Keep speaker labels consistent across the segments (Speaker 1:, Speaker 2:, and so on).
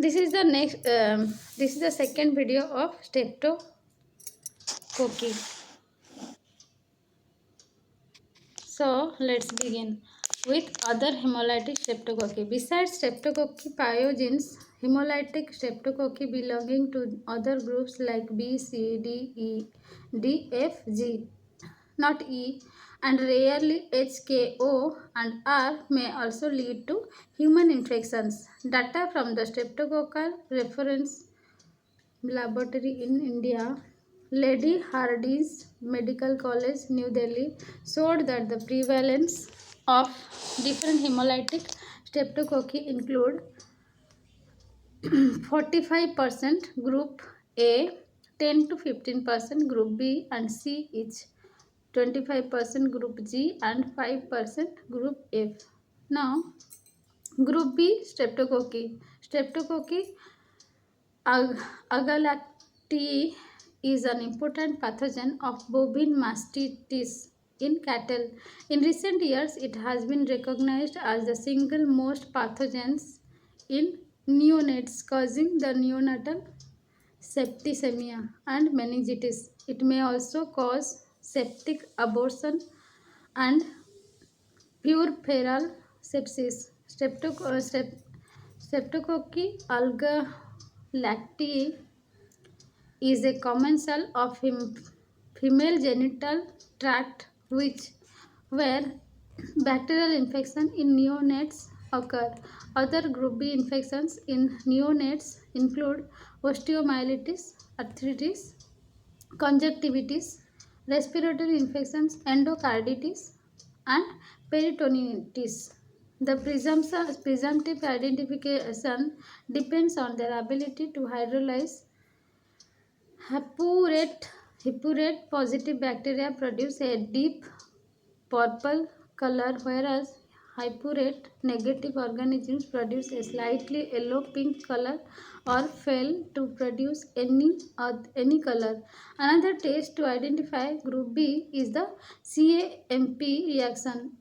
Speaker 1: This is the next. This is the second video of streptococci. So let's begin with other hemolytic streptococci. Besides streptococci pyogenes, hemolytic streptococci belonging to other groups like B, C, D, E, D, F, G, not E, and rarely H, K, O, and R may also lead to human infections. Data from the Streptococcal Reference Laboratory in India, Lady Hardy's Medical College, New Delhi, showed that the prevalence of different hemolytic streptococci include 45% group A, 10 to 15% group B and C each, 25% group G and 5% group F. Now, group B streptococci. Streptococci agalactiae is an important pathogen of bovine mastitis in cattle. In recent years, it has been recognized as the single most pathogens in neonates, causing the neonatal septicemia and meningitis. It may also cause septic abortion and puerperal sepsis. Streptococci agalactiae is a commensal of female genital tract which where bacterial infection in neonates occur. Other group B infections in neonates include osteomyelitis, arthritis, conjunctivitis, respiratory infections, endocarditis, and peritonitis. The presumptive identification depends on their ability to hydrolyze Hippurate, hippurate positive bacteria produce a deep purple color, whereas hippurate negative organisms produce a slightly yellow pink color or fail to produce any color. Another test to identify group B is the CAMP reaction,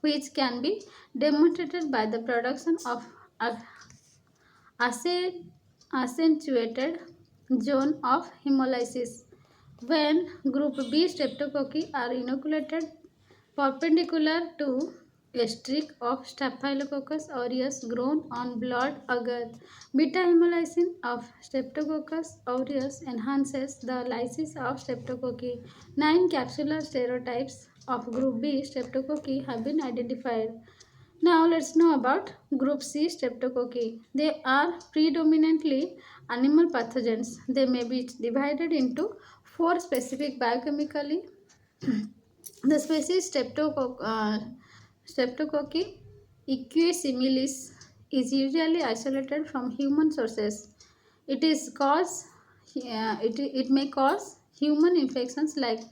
Speaker 1: which can be demonstrated by the production of accentuated zone of hemolysis. When group B streptococci are inoculated perpendicular to a streak of Staphylococcus aureus grown on blood agar, beta hemolysin of Streptococcus aureus enhances the lysis of streptococci. 9 capsular serotypes of group B streptococci have been identified. Now let's know about group C streptococci. They are predominantly animal pathogens. They may be divided into 4 specific biochemically. The species Streptococci equisimilis is usually isolated from human sources. It may cause human infections like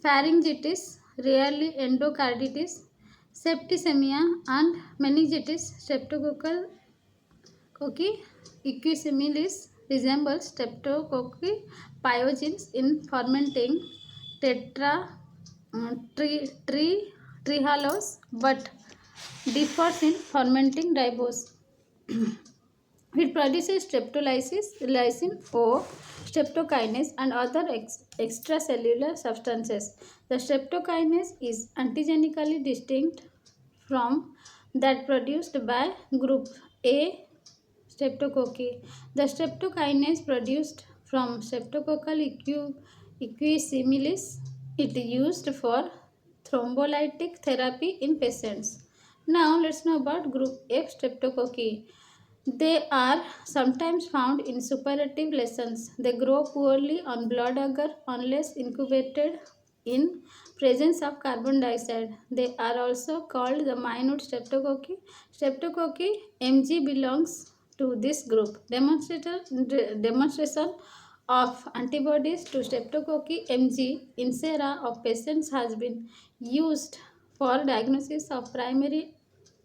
Speaker 1: pharyngitis, rarely endocarditis, septicemia, and meningitis. Streptococci equisimilis resembles Streptococci pyogenes in fermenting tetra trehalose but differs in fermenting ribose. It produces streptolysin O, streptokinase, and other extracellular substances. The streptokinase is antigenically distinct from that produced by group A streptococci. The streptokinase produced from streptococcal equisimilis is used for thrombolytic therapy in patients. Now let's know about group F streptococci. They are sometimes found in suppurative lesions. They grow poorly on blood agar unless incubated in presence of carbon dioxide. They are also called the minute streptococci. Streptococci mg belongs to this group. Demonstration of antibodies to streptococci mg in sera of patients has been used for diagnosis of primary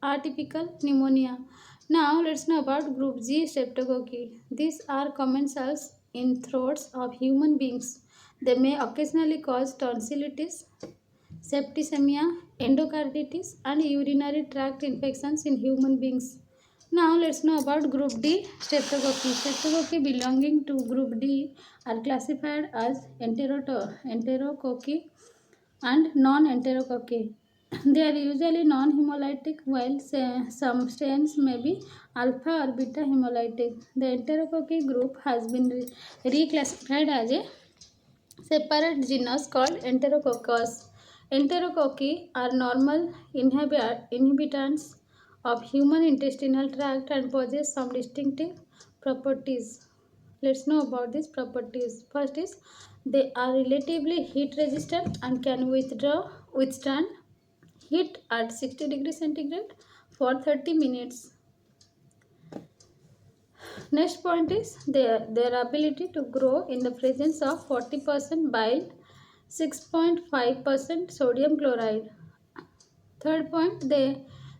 Speaker 1: atypical pneumonia. Now let's know about group G streptococci. These are commensals in throats of human beings. They may occasionally cause tonsillitis, septicemia, endocarditis, and urinary tract infections in human beings. Now let's know about group D streptococci. Streptococci belonging to group D are classified as enterococci and non-enterococci. They are usually non-hemolytic, while some strains may be alpha or beta hemolytic. The enterococci group has been reclassified as a separate genus called Enterococcus. Enterococci are normal inhabitants of human intestinal tract and possess some distinctive properties. Let's know about these properties. First is they are relatively heat resistant and can withstand heat at 60 degrees centigrade for 30 minutes. Next point is their ability to grow in the presence of 40% bile, 6.5% sodium chloride. Third point,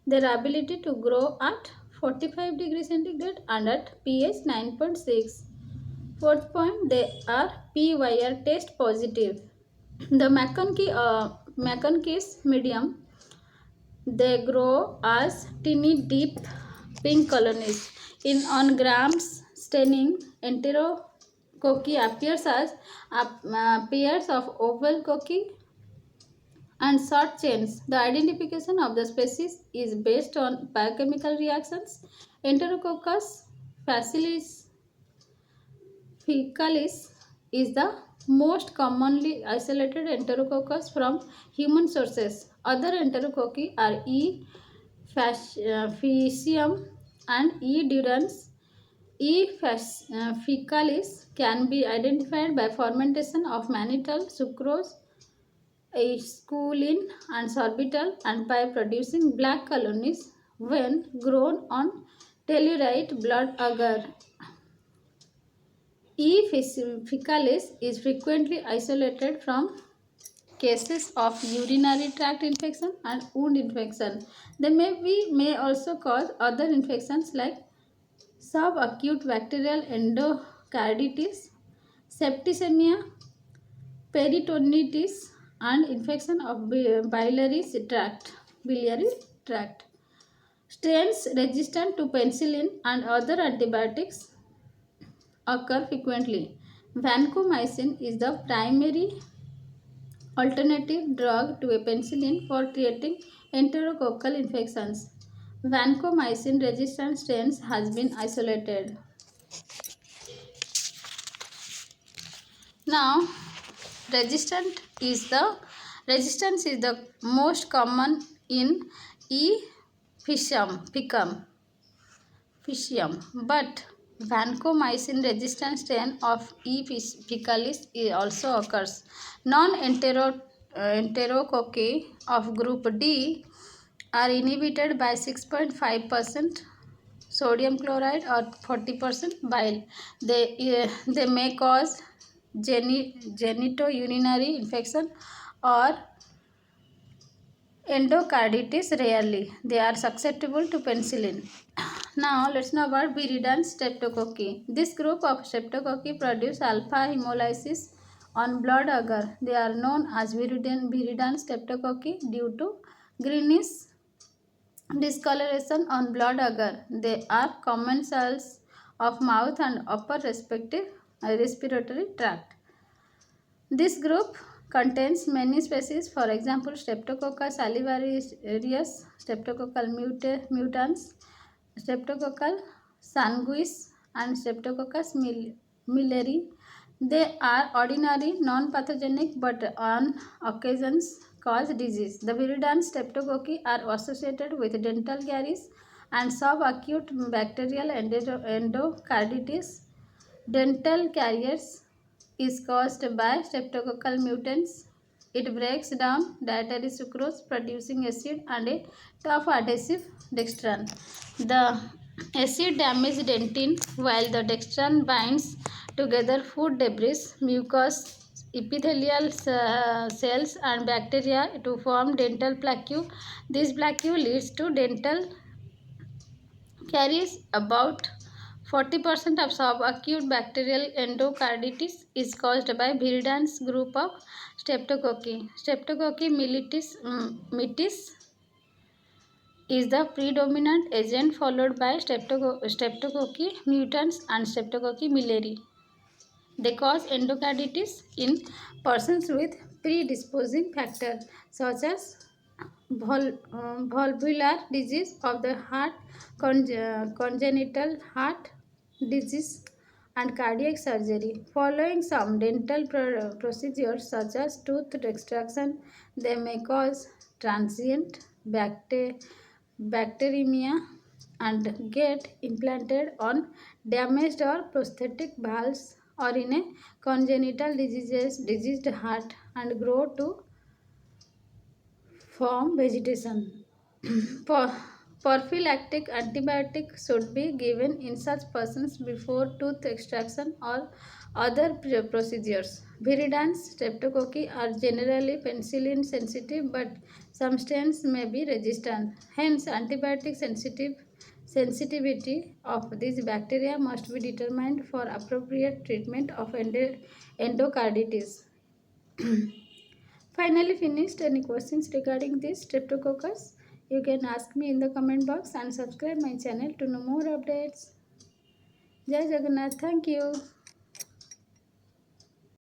Speaker 1: their ability to grow at 45 degrees centigrade and at pH 9.6. Fourth point, they are PYR test positive. The McConkey's medium, they grow as teeny deep pink colonies. In on grams staining, enterococci appears as pairs of oval cocci and short chains. The identification of the species is based on biochemical reactions. Enterococcus faecalis is the most commonly isolated enterococcus from human sources. Other enterococci are faecium and E. durans. Faecalis can be identified by fermentation of mannitol, sucrose, squalene, and sorbitol, and by producing black colonies when grown on tellurite blood agar. E. faecalis is frequently isolated from cases of urinary tract infection and wound infection. They may also cause other infections like subacute bacterial endocarditis, septicemia, peritonitis, and infection of biliary tract. Strains resistant to penicillin and other antibiotics occur frequently. Vancomycin is the primary alternative drug to a penicillin for treating enterococcal infections. Vancomycin resistant strains has been isolated. Now, resistant is the resistance is the most common in E. Piscium, but vancomycin resistant strain of E. faecalis also occurs. Non-enterococci of group D are inhibited by 6.5% sodium chloride or 40% bile. They may cause genitourinary infection or endocarditis rarely. They are susceptible to penicillin. Now let's know about viridans streptococci. This group of streptococci produce alpha hemolysis on blood agar. They are known as viridan streptococci due to greenish discoloration on blood agar. They are commensals of mouth and upper respiratory tract. This group contains many species, for example, Streptococcus salivarius, Streptococcal mutans, Streptococcal sanguis, and Streptococcus milleri. They are ordinary, non-pathogenic, but on occasions cause disease. The viridans streptococci are associated with dental caries and subacute bacterial endocarditis. Dental caries is caused by streptococcal mutants. It breaks down dietary sucrose, producing acid and a tough adhesive dextran. The acid damages dentin while the dextran binds together food debris, mucous, epithelial cells and bacteria to form dental plaque. This plaque leads to dental caries. About 40% of subacute bacterial endocarditis is caused by viridans group of streptococci. Streptococci mitis is the predominant agent, followed by Streptococcus mutans and Streptococcus milleri. They cause endocarditis in persons with predisposing factor such as valvular disease of the heart, congenital heart disease, and cardiac surgery. Following some dental procedures such as tooth extraction, they may cause transient bacteremia and get implanted on damaged or prosthetic valves or in a congenital diseased heart and grow to form vegetation. For prophylactic antibiotic should be given in such persons before tooth extraction or other procedures. Viridans streptococci are generally penicillin sensitive, but some strains may be resistant. Hence, antibiotic sensitivity of these bacteria must be determined for appropriate treatment of endocarditis. Finally finished. Any questions regarding this streptococcus? You can ask me in the comment box and subscribe my channel to know more updates. Jai Jagannath. Thank you.